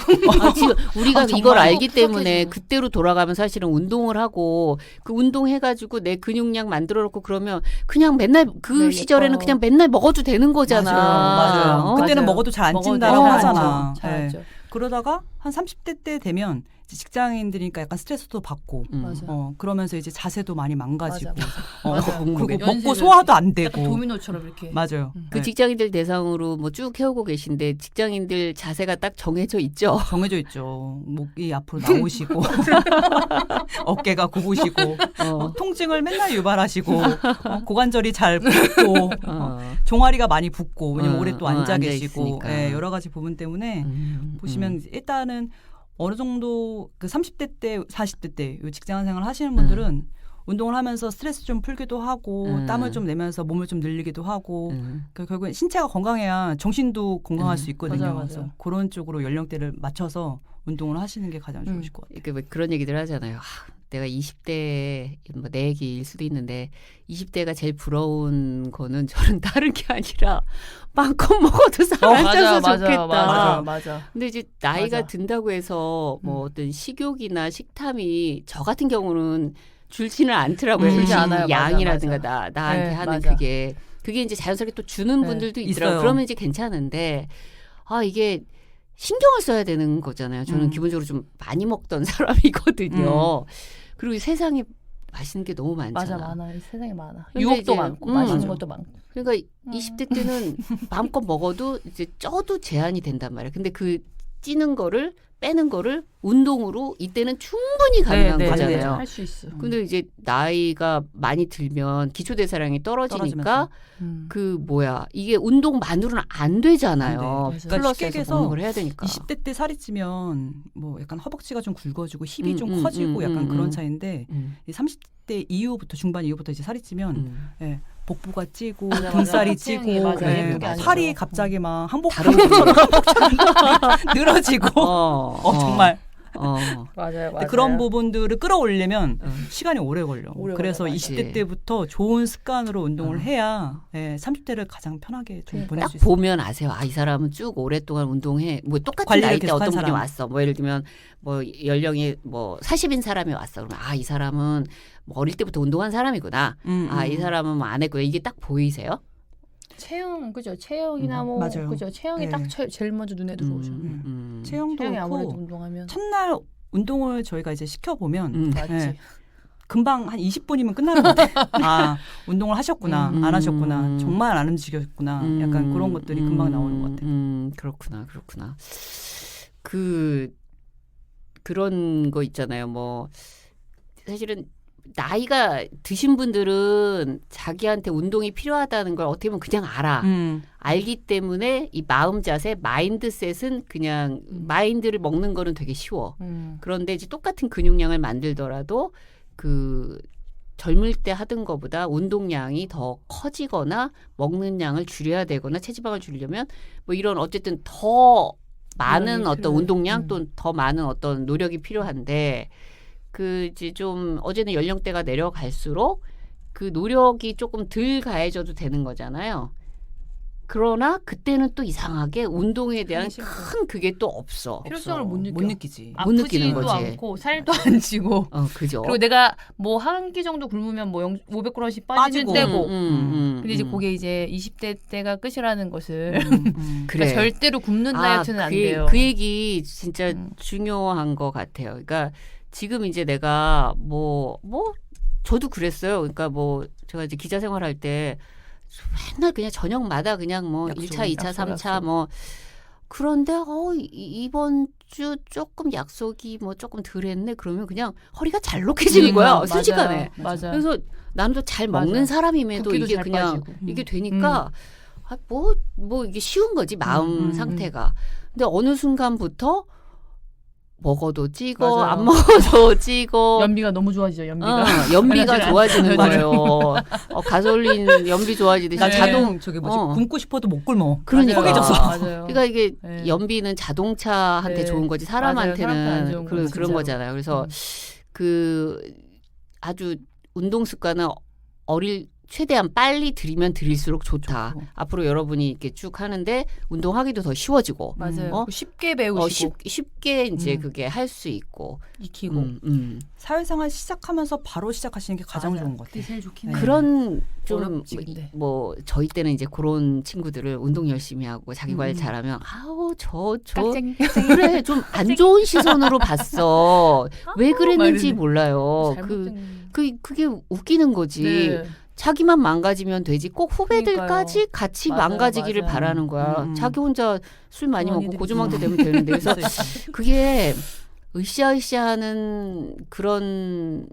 지금 우리가 이걸 알기 때문에 푸석해지고. 그때로 돌아가면 사실은 운동을 하고 그 운동해가지고 내 근육량 만들어 놓고 그러면 그냥 맨날 그 시절에는 예뻐. 그냥 맨날 먹어도 되는 거잖아. 맞아요. 그때는 맞아요. 먹어도 잘 안 먹어도 찐다라고 잘 하잖아. 잘 알죠. 그러다가 한 30대 때 되면 이제 직장인들이니까 약간 스트레스도 받고 맞아. 그러면서 이제 자세도 많이 망가지고 맞아. 그리고 연세를 먹고 소화도 안 되고 약간 도미노처럼 이렇게. 맞아요. 그 직장인들 대상으로 뭐 쭉 해오고 계신데 직장인들 자세가 딱 정해져 있죠. 정해져 있죠. 목이 앞으로 나오시고 어깨가 굽으시고 통증을 맨날 유발하시고 고관절이 잘 붓고 종아리가 많이 붓고 왜냐면 오래 또 앉아 계시고 여러 가지 부분 때문에 보시면 일단은 어느 정도 그 30대 때 40대 때 직장 생활 하시는 분들은 운동을 하면서 스트레스 좀 풀기도 하고 땀을 좀 내면서 몸을 좀 늘리기도 하고 결국엔 신체가 건강해야 정신도 건강할 수 있거든요. 맞아요. 그래서 그런 쪽으로 연령대를 맞춰서 운동을 하시는 게 가장 좋으실 것 같아요. 그런 얘기들 하잖아요. 내가 20대 뭐 내 얘기일 수도 있는데 20대가 제일 부러운 거는 저는 다른 게 아니라 마음껏 먹어도 살 안 쪄서 좋겠다. 맞아. 근데 이제 나이가 맞아. 든다고 해서 뭐 어떤 식욕이나 식탐이 저 같은 경우는 줄지는 않더라고요. 줄지 않아요. 양이라든가 맞아. 나한테 네, 하는 맞아. 그게. 그게 이제 자연스럽게 또 주는 네, 분들도 있더라고요. 있어요. 그러면 이제 괜찮은데 이게 신경을 써야 되는 거잖아요. 저는 기본적으로 좀 많이 먹던 사람이거든요. 그리고 이 세상에 맛있는 게 너무 많잖아. 맞아, 많아. 이 세상에 많아. 근데 유혹도 이제, 많고 맛있는 맞아. 것도 많고. 그러니까 20대 때는 마음껏 먹어도 이제 쪄도 제한이 된단 말이에요. 근데 그 찌는 거를 빼는 거를 운동으로 이때는 충분히 가능한 거잖아요. 할 수 있어. 근데 이제 나이가 많이 들면 기초대사량이 떨어지니까 그 이게 운동만으로는 안 되잖아요. 안 돼. 그러니까 플러스해서 쉽게 먹는 걸 해야 되니까. 20대 때 살이 찌면 뭐 약간 허벅지가 좀 굵어지고 힙이 좀 커지고 약간 그런 차이인데 이 30대 이후부터 중반 이후부터 이제 살이 찌면 예, 복부가 찌고 맞아, 등살이 맞아. 찌고 체형이 맞아. 예, 예쁘게 안 팔이 쪄. 갑자기 막 다른 한복처럼 늘어지고 정말 맞아요. 근데 그런 부분들을 끌어올리면 어. 시간이 오래 걸려. 오래 그래서 걸려, 20대 때부터 좋은 습관으로 운동을 해야 30대를 가장 편하게 좀 보낼 딱 수 있어요. 보면 아세요. 이 사람은 쭉 오랫동안 운동해. 뭐 똑같은 관리를 나이 때 계속한 어떤 분이 사람. 왔어. 뭐 예를 들면 뭐 연령이 뭐 40인 사람이 왔어. 그러면 이 사람은 뭐 어릴 때부터 운동한 사람이구나. 이 사람은 뭐 안 했고요. 이게 딱 보이세요? 체형 그죠? 체형이나 뭐 맞아요. 그죠? 체형이 네. 딱 제일 먼저 눈에 들어오죠. 체형도 체형이 아무래도 그렇고 운동하면 첫날 운동을 저희가 이제 시켜보면 맞지. 예, 금방 한 20분이면 끝나는 것 같아요. 운동을 하셨구나, 안 하셨구나, 정말 안 움직였구나, 약간 그런 것들이 금방 나오는 것 같아요. 그렇구나. 그런 거 있잖아요. 뭐 사실은 나이가 드신 분들은 자기한테 운동이 필요하다는 걸 어떻게 보면 그냥 알아. 알기 때문에 이 마음 자세, 마인드셋은 그냥 마인드를 먹는 거는 되게 쉬워. 그런데 이제 똑같은 근육량을 만들더라도 그 젊을 때 하던 거보다 운동량이 더 커지거나 먹는 양을 줄여야 되거나 체지방을 줄이려면 뭐 이런 어쨌든 더 많은 어떤 운동량 또 더 많은 어떤 노력이 필요한데 그 이제 좀 어제는 연령대가 내려갈수록 그 노력이 조금 덜 가해져도 되는 거잖아요. 그러나 그때는 또 이상하게 운동에 대한 큰 그게 또 없어. 필요성을 못 느껴. 못 느끼지. 못 느끼는 아프지도 거지. 않고 살도 안 찌고. 그죠. 그리고 내가 뭐 한 끼 정도 굶으면 뭐 500g씩 빠지는 빠지고. 때고. 근데 근데 이제 그게 이제 20대 때가 끝이라는 것을 그래. 그러니까 절대로 굶는 다이어트는 안 돼요. 그 얘기 진짜 중요한 것 같아요. 그러니까 지금 이제 내가 뭐 저도 그랬어요. 그러니까 뭐 제가 이제 기자 생활할 때 맨날 그냥 저녁마다 그냥 뭐 약속, 1차, 2차, 약속, 3차 약속. 뭐 그런데 이번 주 조금 약속이 뭐 조금 덜했네. 그러면 그냥 허리가 잘록해지는 거야. 순식간에. 맞아. 그래서 나는 또 잘 먹는 맞아. 사람임에도 붓기도 이게 잘 그냥 빠지고. 이게 되니까 뭐 이게 쉬운 거지 마음 상태가. 근데 어느 순간부터 먹어도 찌고 맞아요. 안 먹어도 찌고 연비가 너무 좋아지죠. 연비가. 연비가 좋아지는 맞아요. 거예요. 가솔린 연비 좋아지듯이 나 네. 자동 저기 뭐지 어. 굶고 싶어도 못 굶어. 그러니까. 포개져서. 맞아요. 그러니까 이게 네. 연비는 자동차한테 네. 좋은 거지 맞아요. 사람한테 안 사람한테는 좋은 그런 거죠, 진짜로. 거잖아요. 그래서 그 아주 운동 습관은 최대한 빨리 들이면 들일수록 좋다. 좋고. 앞으로 여러분이 이렇게 쭉 하는데 운동하기도 더 쉬워지고. 맞아요. 쉽게 배우시고 쉽게 이제 그게 할 수 있고. 익히고. 사회생활 시작하면서 바로 시작하시는 게 가장 맞아. 좋은 것 그게 같아요. 제일 좋긴 네. 해. 그런 좀 어렵지, 근데. 뭐 저희 때는 이제 그런 친구들을 운동 열심히 하고 자기 관리 잘하면 저 깍쟁이. 그래 좀 안 좋은 시선으로 봤어. 왜 그랬는지 말이네. 몰라요. 그게 웃기는 거지. 네. 자기만 망가지면 되지. 꼭 후배들까지 그러니까요. 같이 맞아요, 망가지기를 맞아요. 바라는 거야. 자기 혼자 술 많이 그런 먹고 일이 고주망태 있죠. 되면 되는데 그래서 있어, 있어. 그게 으쌰으쌰하는 그런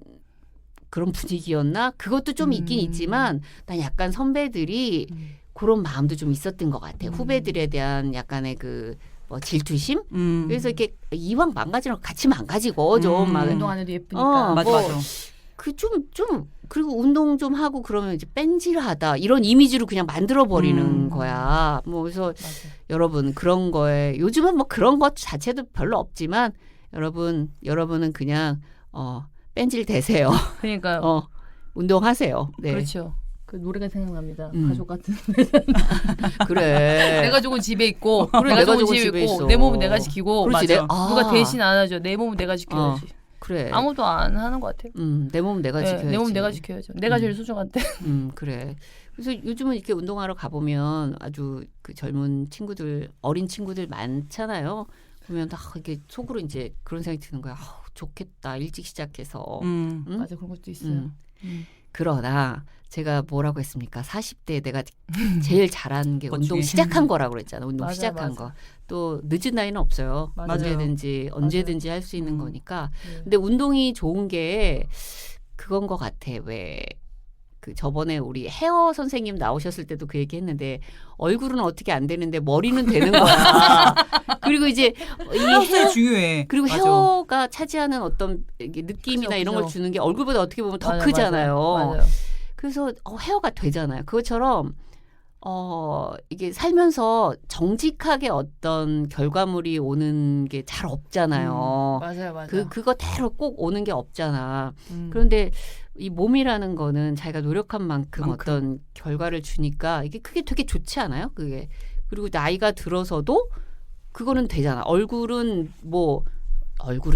분위기였나? 그것도 좀 있긴 있지만 난 약간 선배들이 그런 마음도 좀 있었던 것 같아요. 후배들에 대한 약간의 뭐 질투심? 그래서 이렇게 이왕 망가지는 거 같이 망가지고 좀 막 운동 안 해도 예쁘니까. 맞아, 맞아. 그리고 운동 좀 하고 그러면 이제 뺀질하다 이런 이미지로 그냥 만들어 버리는 거야. 뭐 그래서 맞아. 여러분 그런 거에 요즘은 뭐 그런 것 자체도 별로 없지만 여러분은 그냥 뺀질 대세요. 그러니까요. 운동하세요. 네. 그렇죠. 그 노래가 생각납니다. 가족 같은. 그래. 내 가족은 집에 있고, 그래, 내 가족은 집에 있고, 있어. 내 몸은 내가 지키고, 그렇지, 맞아. 누가 대신 안 하죠. 내 몸은 내가 지켜야지. 그래. 아무도 안 하는 것 같아요. 내 몸 내가 네, 지켜야지. 내 몸 내가 지켜야죠. 내가 제일 소중한데. 그래. 그래서 요즘은 이렇게 운동하러 가보면 아주 그 젊은 친구들, 어린 친구들 많잖아요. 보면 다 이게 속으로 이제 그런 생각이 드는 거야. 좋겠다. 일찍 시작해서. 응? 맞아, 그런 것도 있어요. 그러나 제가 뭐라고 했습니까? 40대에 내가 제일 잘하는 게 운동 시작한 거라고 그랬잖아. 운동 맞아, 시작한 맞아. 거. 또 늦은 나이는 없어요. 맞아요. 언제든지 할 수 있는 거니까. 근데 운동이 좋은 게 그건 것 같아. 왜 그 저번에 우리 헤어 선생님 나오셨을 때도 그 얘기했는데 얼굴은 어떻게 안 되는데 머리는 되는 거야. 그리고 이제 이 헤어 중요해. 그리고 맞아. 헤어가 차지하는 어떤 이게 느낌이나 그죠, 이런 걸 그죠. 주는 게 얼굴보다 어떻게 보면 더 맞아, 크잖아요. 맞아요. 그래서 헤어가 되잖아요. 그것처럼 이게 살면서 정직하게 어떤 결과물이 오는 게 잘 없잖아요. 맞아요, 맞아요. 그거대로 꼭 오는 게 없잖아. 그런데 이 몸이라는 거는 자기가 노력한 만큼 어떤 결과를 주니까 이게 그게 되게 좋지 않아요? 그게. 그리고 나이가 들어서도 그거는 되잖아. 얼굴은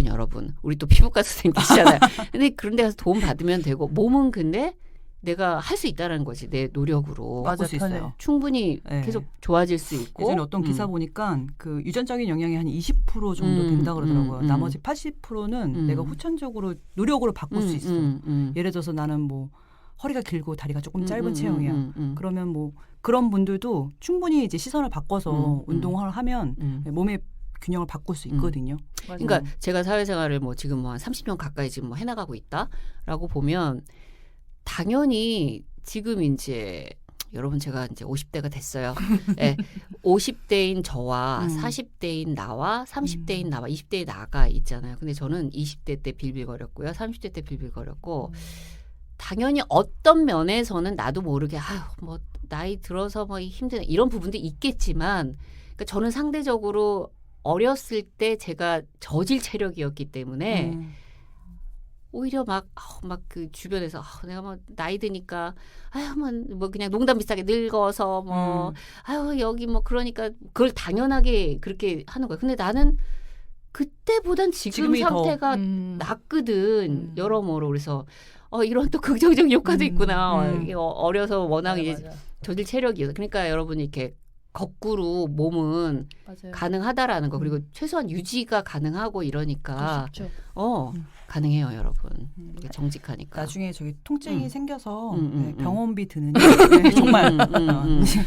여러분 우리 또 피부과 선생님 계시잖아요. 근데 그런 데 가서 도움 받으면 되고 몸은 근데 내가 할 수 있다는 거지. 내 노력으로. 맞아, 수 있어요. 충분히 네. 계속 좋아질 수 있고. 예전에 어떤 기사 보니까 그 유전적인 영향이 한 20% 정도 된다 그러더라고요. 나머지 80%는 내가 후천적으로 노력으로 바꿀 수 있어. 예를 들어서 나는 뭐 허리가 길고 다리가 조금 짧은 체형이야. 그러면 뭐 그런 분들도 충분히 이제 시선을 바꿔서 운동을 하면 몸의 균형을 바꿀 수 있거든요. 그러니까 제가 사회생활을 지금 한 30년 가까이 지금 해나가고 있다라고 보면 당연히 지금 이제 여러분 제가 이제 50대가 됐어요. 네, 50대인 저와 40대인 나와 30대인 나와 20대인 나가 있잖아요. 근데 저는 20대 때 빌빌거렸고요. 30대 때 빌빌거렸고 당연히 어떤 면에서는 나도 모르게 나이 들어서 힘드네 이런 부분도 있겠지만 그러니까 저는 상대적으로 어렸을 때 제가 저질 체력이었기 때문에 오히려 막 그 주변에서 내가 나이 드니까 그냥 농담 비슷하게 늙어서 여기 그러니까 그걸 당연하게 그렇게 하는 거야. 근데 나는 그때보단 지금 상태가 낫거든. 여러모로. 그래서 이런 또 긍정적 효과도 있구나. 어려서 워낙 맞아, 이제 맞아. 저질 체력이어서. 그러니까 여러분이 이렇게 거꾸로 몸은 맞아요. 가능하다라는 거. 그리고 최소한 유지가 가능하고 이러니까 쉽죠. 가능해요, 여러분. 이게 정직하니까. 나중에 저기 통증이 생겨서 네, 병원비 드는 정말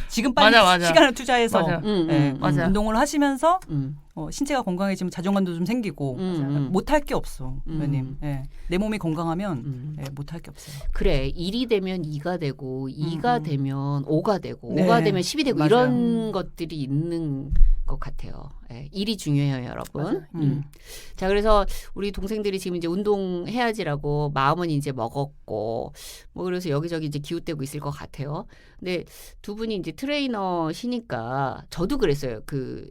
지금 빨리 맞아. 시간을 투자해서 맞아. 운동을 하시면서 신체가 건강해지면 자존감도 좀 생기고 못할 게 없어, 의원님. 내 몸이 건강하면 못할 게 없어요. 그래, 1이 되면 2가 되고 2가 되면 5가 되고 네. 5가 되면 10이 되고 맞아요. 이런 것들이 있는 것 같아요. 1이 중요해요, 여러분. 자, 그래서 우리 동생들이 지금 이제 운동해야지라고 마음은 이제 먹었고 그래서 여기저기 이제 기웃대고 있을 것 같아요. 근데 두 분이 이제 트레이너시니까 저도 그랬어요.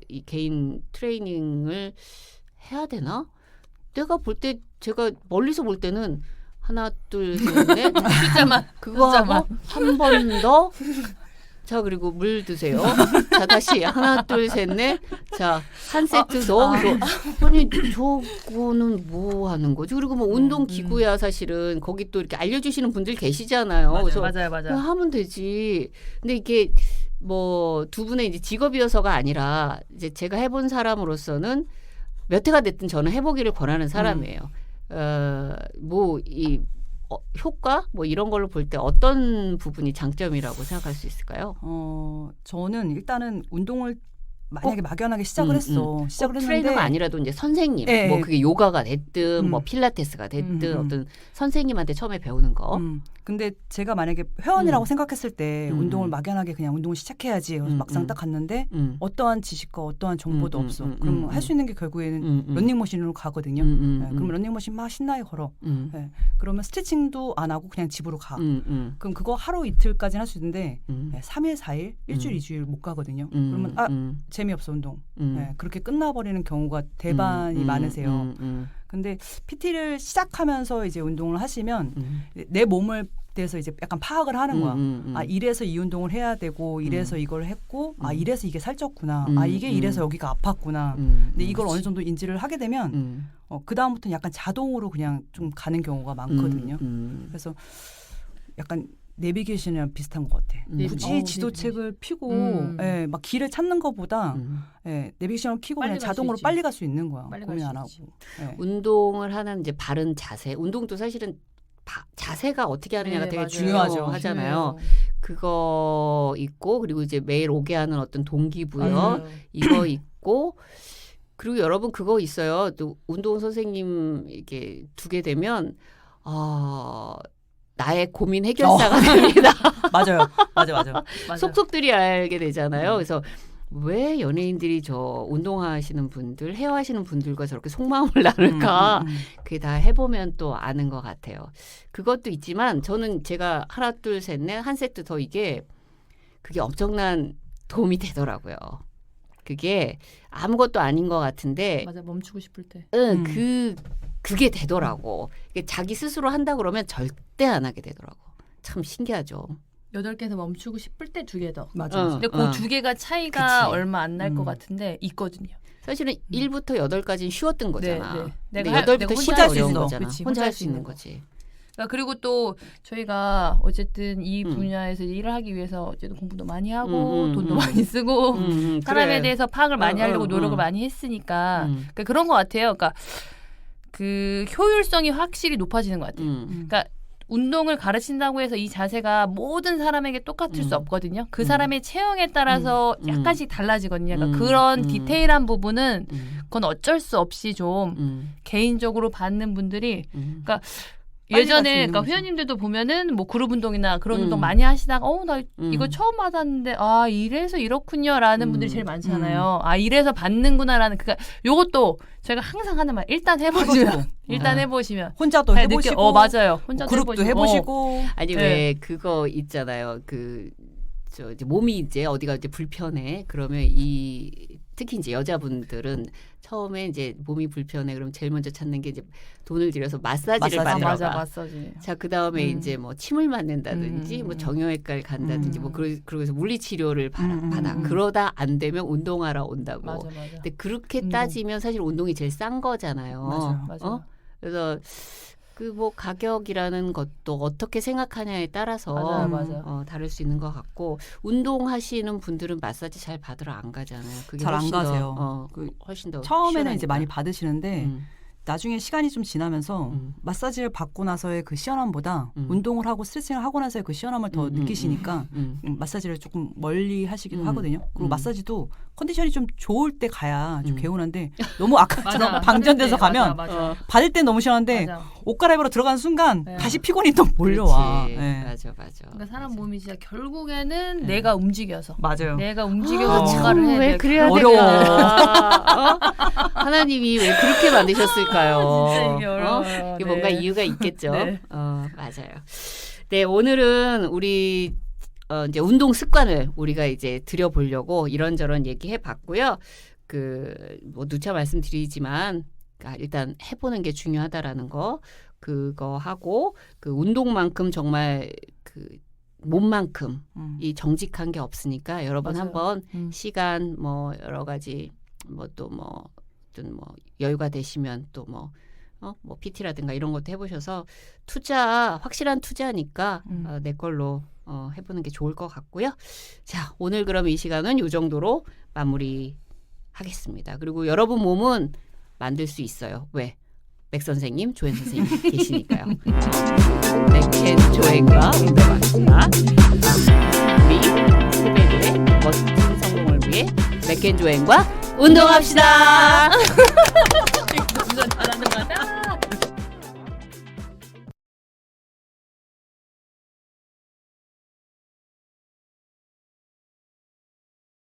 이 개인 트레이닝을 해야 되나? 내가 볼 때 제가 멀리서 볼 때는 하나, 둘, 셋, 넷 숫자만 그거 하고 한 번 더. 자, 그리고 물 드세요. 자, 다시 하나, 둘, 셋, 넷. 자, 한 세트 더. 아니, 저거는 뭐 하는 거지? 그리고 운동 기구야 사실은 거기 또 이렇게 알려주시는 분들 계시잖아요. 그래서 맞아요. 그냥 하면 되지. 근데 이게 두 분의 이제 직업이어서가 아니라 이제 제가 해본 사람으로서는 몇 회가 됐든 저는 해보기를 권하는 사람이에요. 효과 이런 걸로 볼 때 어떤 부분이 장점이라고 생각할 수 있을까요? 저는 일단은 운동을 만약에 막연하게 시작을 했어. 시작을 했는데 트레이너가 아니라도 이제 선생님, 네. 그게 요가가 됐든 필라테스가 됐든 어떤 선생님한테 처음에 배우는 거. 근데 제가 만약에 회원이라고 생각했을 때 운동을 막연하게 그냥 운동을 시작해야지 막상 딱 갔는데 어떠한 지식과 어떠한 정보도 없어. 그럼 할 수 있는 게 결국에는 러닝머신으로 가거든요. 그럼 러닝머신 막 신나게 걸어. 그러면 스트레칭도 안 하고 그냥 집으로 가. 그럼 그거 하루 이틀까지는 할 수 있는데 3일, 4일, 일주일, 2주일 못 가거든요. 그러면 재미없어 운동. 그렇게 끝나버리는 경우가 대반이 많으세요. 근데 PT를 시작하면서 이제 운동을 하시면 내 대해서 이제 약간 파악을 하는 거야. 아 이래서 이 운동을 해야 되고 이래서 이걸 했고 아 이래서 이게 살쪘구나. 아 이게 이래서 여기가 아팠구나. 근데 이걸 어느 정도 인지를 하게 되면 그 다음부터는 약간 자동으로 그냥 좀 가는 경우가 많거든요. 그래서 약간 내비게이션이랑 비슷한 것 같아. 굳이 지도책을 펴고 예, 막 길을 찾는 것보다 예, 내비게이션을 켜고 그냥 자동으로 빨리 갈 수 있는 거야. 고민 안 하고. 예. 운동을 하는 이제 바른 자세. 운동도 사실은 자세가 어떻게 하느냐가 되게 중요하잖아요. 그거 있고 그리고 이제 매일 오게 하는 어떤 동기부여 이거 있고 그리고 여러분 그거 있어요. 또 운동 선생님 이렇게 두게 되면 나의 고민 해결사가 됩니다. 맞아요. 맞아. 속속들이 알게 되잖아요. 그래서 왜 연예인들이 저 운동하시는 분들, 헤어하시는 분들과 저렇게 속마음을 나눌까? 그게 다 해보면 또 아는 것 같아요. 그것도 있지만 저는 제가 하나, 둘, 셋, 넷 한 세트 더 그게 엄청난 도움이 되더라고요. 그게 아무것도 아닌 것 같은데. 맞아, 멈추고 싶을 때. 그게 되더라고. 자기 스스로 한다 그러면 절대 안 하게 되더라고. 참 신기하죠. 8개에서 멈추고 싶을 때 2개 더. 맞아. 근데 그 2개가 차이가 얼마 안 날 것 같은데 있거든요. 사실은 1부터 8까지는 쉬웠던 거잖아. 네. 근데 8부터 혼자 할 수 어려운 있어. 거잖아. 그치, 혼자 할 수 있는 거지. 그러니까 그리고 또 저희가 어쨌든 이 분야에서 일을 하기 위해서 어쨌든 공부도 많이 하고 돈도 많이 쓰고 사람에 대해서 파악을 많이 하려고 노력을 많이 했으니까 그러니까 그런 것 같아요. 그러니까 그 효율성이 확실히 높아지는 것 같아요. 그러니까 운동을 가르친다고 해서 이 자세가 모든 사람에게 똑같을 수 없거든요. 그 사람의 체형에 따라서 약간씩 달라지거든요. 그러니까 그런 디테일한 부분은 그건 어쩔 수 없이 좀 개인적으로 받는 분들이 그러니까 예전에 그러니까 회원님들도 보면은 뭐 그룹 운동이나 그런 운동 많이 하시다가 나 이거 처음 받았는데 이래서 이렇군요라는 분들이 제일 많잖아요. 이래서 받는구나라는 그러니까 요것도 제가 항상 하는 말 일단 해보시면 혼자도 해보시고 맞아요. 혼자도 그룹도 해보시고 아니 왜 그거 있잖아요. 이제 몸이 이제 어디가 이제 불편해 그러면 특히 이제 여자분들은 처음에 이제 몸이 불편해 그럼 제일 먼저 찾는 게 이제 돈을 들여서 마사지를 받으러 가. 맞아, 마사지. 자, 그다음에 이제 뭐 침을 맞는다든지 뭐 정형외과를 간다든지 뭐 그러고서 물리치료를 받아. 그러다 안 되면 운동하러 온다고. 맞아. 근데 그렇게 따지면 사실 운동이 제일 싼 거잖아요. 맞아. 그래서 그 뭐 가격이라는 것도 어떻게 생각하냐에 따라서 맞아. 다를 수 있는 것 같고 운동하시는 분들은 마사지 잘 받으러 안 가잖아요. 그게 잘 안 훨씬 가세요. 훨씬 더 처음에는 시원하니까. 이제 많이 받으시는데 나중에 시간이 좀 지나면서 마사지를 받고 나서의 그 시원함보다 운동을 하고 스트레칭을 하고 나서의 그 시원함을 더 느끼시니까 마사지를 조금 멀리 하시기도 하거든요. 그리고 마사지도 컨디션이 좀 좋을 때 가야 좀 개운한데 너무 아까처럼 방전돼서 가면 받을 땐 너무 시원한데 옷 갈아입으러 들어가는 순간 다시 피곤이 또 몰려와. 네. 맞아. 그러니까 사람 몸이 진짜 결국에는 내가 움직여서 맞아요. 내가 움직여서 뭔가를 해야 왜 그래야 어려워. 하나님이 왜 그렇게 만드셨을까요? 진짜 이게 어려워요. 이게 뭔가 이유가 있겠죠. 네. 맞아요. 네, 오늘은 우리 이제 운동 습관을 우리가 이제 들여보려고 이런저런 얘기해 봤고요. 뭐 누차 말씀드리지만 일단 해보는 게 중요하다라는 거 그거 하고 그 운동만큼 정말 몸만큼 이 정직한 게 없으니까 여러분 맞아요. 한번 시간 뭐 여러 가지 어떤 여유가 되시면 또 뭐 PT라든가 이런 것도 해보셔서 확실한 투자니까 내 걸로 해보는 게 좋을 것 같고요. 자, 오늘 그럼 이 시간은 이 정도로 마무리하겠습니다. 그리고 여러분 몸은 만들 수 있어요. 왜? 백 선생님, 조엔 선생님 계시니까요. 맥앤 조엔과 운동합시다. 우리 후배들의 멋진 성공을 위해 맥앤 조엔과 운동합시다.